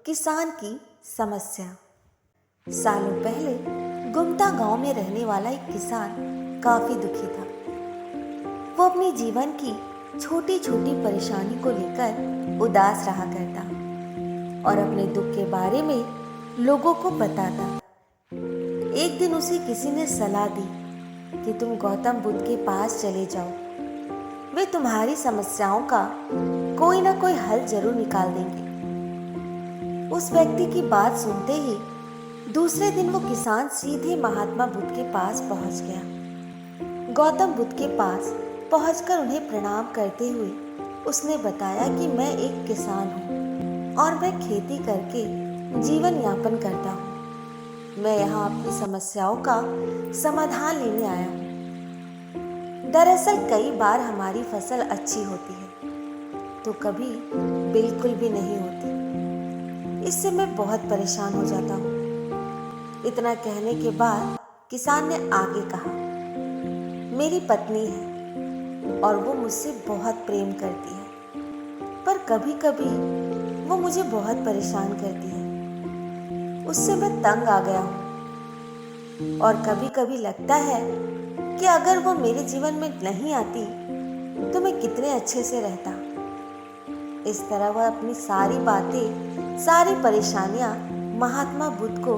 किसान की समस्या। सालों पहले गुमटा गांव में रहने वाला एक किसान काफी दुखी था। वो अपने जीवन की छोटी छोटी परेशानी को लेकर उदास रहा करता और अपने दुख के बारे में लोगों को बताता। एक दिन उसे किसी ने सलाह दी कि तुम गौतम बुद्ध के पास चले जाओ, वे तुम्हारी समस्याओं का कोई ना कोई हल जरूर निकाल देंगे। उस व्यक्ति की बात सुनते ही दूसरे दिन वो किसान सीधे महात्मा बुद्ध के पास पहुंच गया। गौतम बुद्ध के पास पहुंचकर उन्हें प्रणाम करते हुए उसने बताया कि मैं एक किसान हूं और मैं खेती करके जीवन यापन करता हूं। मैं यहाँ अपनी समस्याओं का समाधान लेने आया हूं। दरअसल कई बार हमारी फसल अच्छी होती है तो कभी बिल्कुल भी नहीं होती। इससे मैं बहुत परेशान हो जाता हूँ। इतना कहने के बाद किसान ने आगे कहा, मेरी पत्नी है और वो मुझसे बहुत प्रेम करती है, पर कभी कभी वो मुझे बहुत परेशान करती है। उससे मैं तंग आ गया हूँ और कभी कभी लगता है कि अगर वो मेरे जीवन में नहीं आती तो मैं कितने अच्छे से रहता। इस तरह वह अपनी सारी बातें, सारी परेशानियां महात्मा बुद्ध को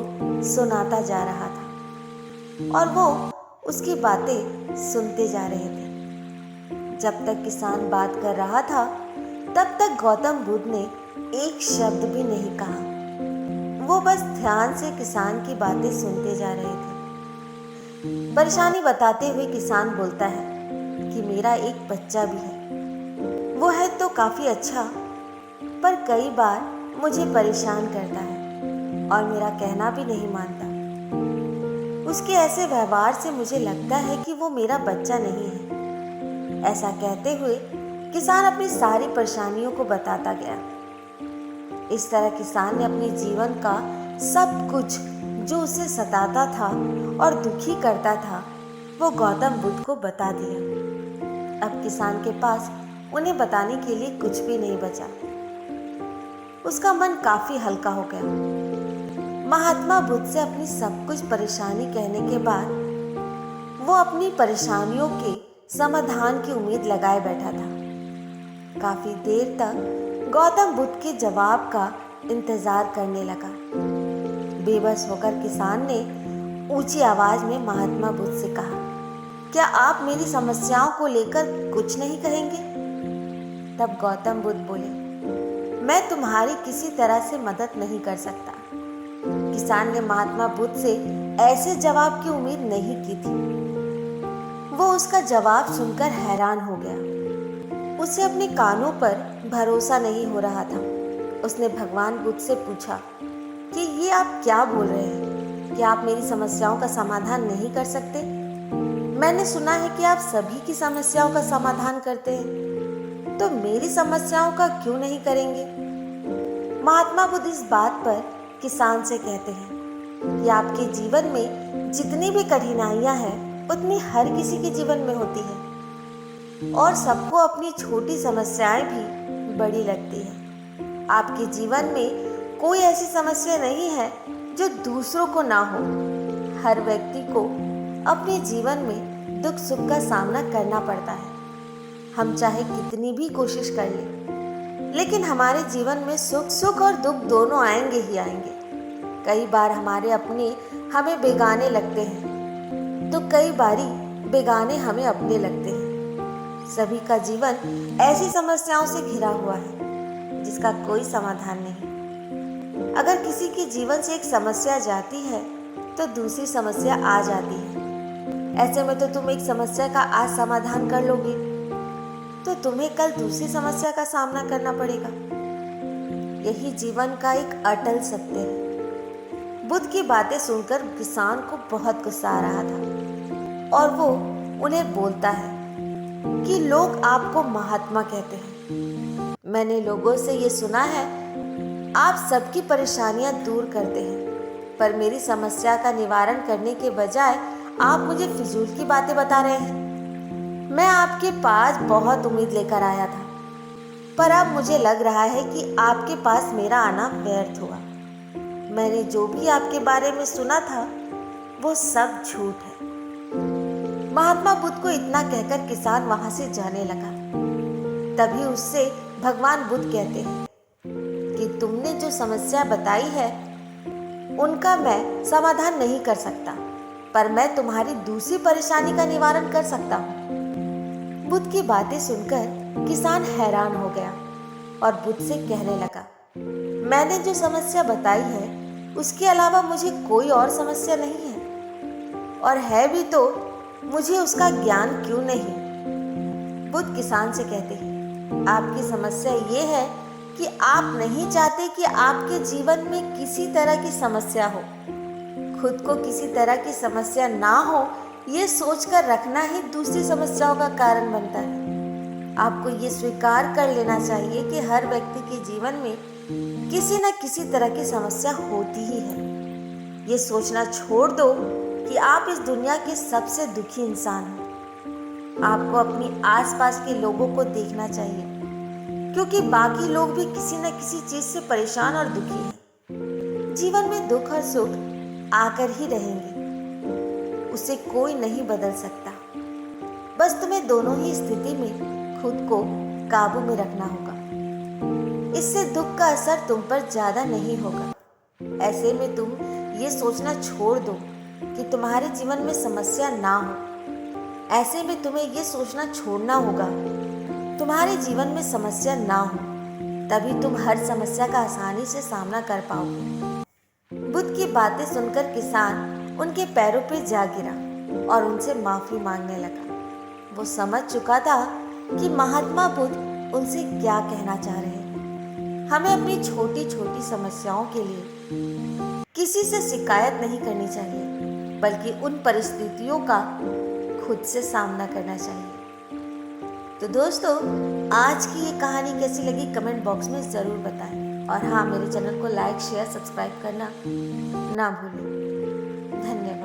सुनाता जा रहा था और वो उसकी बातें सुनते जा रहे थे। जब तक किसान बात कर रहा था तब तक गौतम बुद्ध ने एक शब्द भी नहीं कहा। वो बस ध्यान से किसान की बातें सुनते जा रहे थे। परेशानी बताते हुए किसान बोलता है कि मेरा एक बच्चा भी है। वो है तो काफी अच्छा, पर कई बार मुझे परेशान करता है और मेरा कहना भी नहीं मानता। उसके ऐसे व्यवहार से मुझे लगता है कि वो मेरा बच्चा नहीं है। ऐसा कहते हुए किसान अपनी सारी परेशानियों को बताता गया। इस तरह किसान ने अपने जीवन का सब कुछ जो उसे सताता था और दुखी करता था वो गौतम बुद्ध को बता दिया। अब किसान के पास उन्हें बताने के लिए कुछ भी नहीं बचा। उसका मन काफी हल्का हो गया। महात्मा बुद्ध से अपनी सब कुछ परेशानी कहने के बाद वो अपनी परेशानियों के समाधान की उम्मीद लगाए बैठा था। काफी देर तक गौतम बुद्ध के जवाब का इंतजार करने लगा। बेबस होकर किसान ने ऊंची आवाज में महात्मा बुद्ध से कहा, क्या आप मेरी समस्याओं को लेकर कुछ नहीं कहेंगे? तब गौतम बुद्ध बोले, मैं तुम्हारी किसी तरह से मदद नहीं कर सकता। किसान ने महात्मा बुद्ध से ऐसे जवाब की उम्मीद नहीं की थी। वो उसका जवाब सुनकर हैरान हो गया। उसे अपने कानों पर भरोसा नहीं हो रहा था। उसने भगवान बुद्ध से पूछा कि ये आप क्या बोल रहे हैं? क्या आप मेरी समस्याओं का समाधान नहीं कर सकते? मैंने सुना है कि आप सभी की समस्याओं का समाधान करते हैं, तो मेरी समस्याओं का क्यों नहीं करेंगे? महात्मा बुद्ध इस बात पर किसान से कहते हैं कि आपके जीवन में जितनी भी कठिनाइयां हैं उतनी हर किसी के जीवन में होती है और सबको अपनी छोटी समस्याएं भी बड़ी लगती है। आपके जीवन में कोई ऐसी समस्या नहीं है जो दूसरों को ना हो। हर व्यक्ति को अपने जीवन में दुख सुख का सामना करना पड़ता है। हम चाहे कितनी भी कोशिश कर लें, लेकिन हमारे जीवन में सुख और दुख दोनों आएंगे ही आएंगे। कई बार हमारे अपने हमें बेगाने लगते हैं तो कई बारी बेगाने हमें अपने लगते हैं। सभी का जीवन ऐसी समस्याओं से घिरा हुआ है जिसका कोई समाधान नहीं। अगर किसी के जीवन से एक समस्या जाती है तो दूसरी समस्या आ जाती है। ऐसे में तो तुम एक समस्या का आज समाधान कर लोगे तो तुम्हें कल दूसरी समस्या का सामना करना पड़ेगा। यही जीवन का एक अटल सत्य है। बुद्ध की बातें सुनकर किसान को बहुत गुस्सा आ रहा था और वो उन्हें बोलता है कि लोग आपको महात्मा कहते हैं। मैंने लोगों से ये सुना है आप सबकी परेशानियां दूर करते हैं, पर मेरी समस्या का निवारण करने के बजाय आप मुझे फिजूल की बातें बता रहे हैं। मैं आपके पास बहुत उम्मीद लेकर आया था, पर अब मुझे लग रहा है कि आपके पास मेरा आना व्यर्थ हुआ। मैंने जो भी आपके बारे में सुना था वो सब झूठ है। महात्मा बुद्ध को इतना कहकर किसान वहां से जाने लगा। तभी उससे भगवान बुद्ध कहते हैं कि तुमने जो समस्या बताई है उनका मैं समाधान नहीं कर सकता, पर मैं तुम्हारी दूसरी परेशानी का निवारण कर सकता हूँ। बुद्ध की बातें सुनकर किसान हैरान हो गया और बुद्ध से कहने लगा, मैंने जो समस्या बताई है उसके अलावा मुझे कोई और समस्या नहीं है, और है भी तो मुझे उसका ज्ञान क्यों नहीं। बुद्ध किसान से कहते हैं, आपकी समस्या ये है कि आप नहीं चाहते कि आपके जीवन में किसी तरह की समस्या हो। खुद को किसी तरह की समस्या ना हो ये सोचकर रखना ही दूसरी समस्याओं का कारण बनता है। आपको ये स्वीकार कर लेना चाहिए कि हर व्यक्ति के जीवन में किसी न किसी तरह की समस्या होती ही है। ये सोचना छोड़ दो कि आप इस दुनिया के सबसे दुखी इंसान हैं। आपको अपनी आसपास के लोगों को देखना चाहिए, क्योंकि बाकी लोग भी किसी न किसी चीज से परेशान और दुखी हैं। जीवन में दुख और सुख आकर ही रहेंगे, उसे कोई नहीं बदल सकता। बस तुम्हें दोनों ही स्थिति में खुद को काबू में रखना होगा। इससे दुख का असर तुम पर ज्यादा नहीं होगा। ऐसे में तुम ये सोचना छोड़ दो कि तुम्हारे जीवन में समस्या ना हो। ऐसे में तुम्हें ये सोचना छोड़ना होगा तुम्हारे जीवन में समस्या ना हो, तभी तुम हर समस्या का आसानी से सामना कर पाओगे। बुद्ध की बातें सुनकर किसान उनके पैरों पे जा गिरा और उनसे माफी मांगने लगा। वो समझ चुका था कि महात्मा बुद्ध उनसे क्या कहना चाह रहे हैं। हमें अपनी छोटी छोटी समस्याओं के लिए किसी से शिकायत नहीं करनी चाहिए, बल्कि उन परिस्थितियों का खुद से सामना करना चाहिए। तो दोस्तों, आज की ये कहानी कैसी लगी कमेंट बॉक्स में ज़रूर बताएं। और हाँ, मेरे चैनल को लाइक, शेयर, सब्सक्राइब करना ना भूलें। धन्यवाद।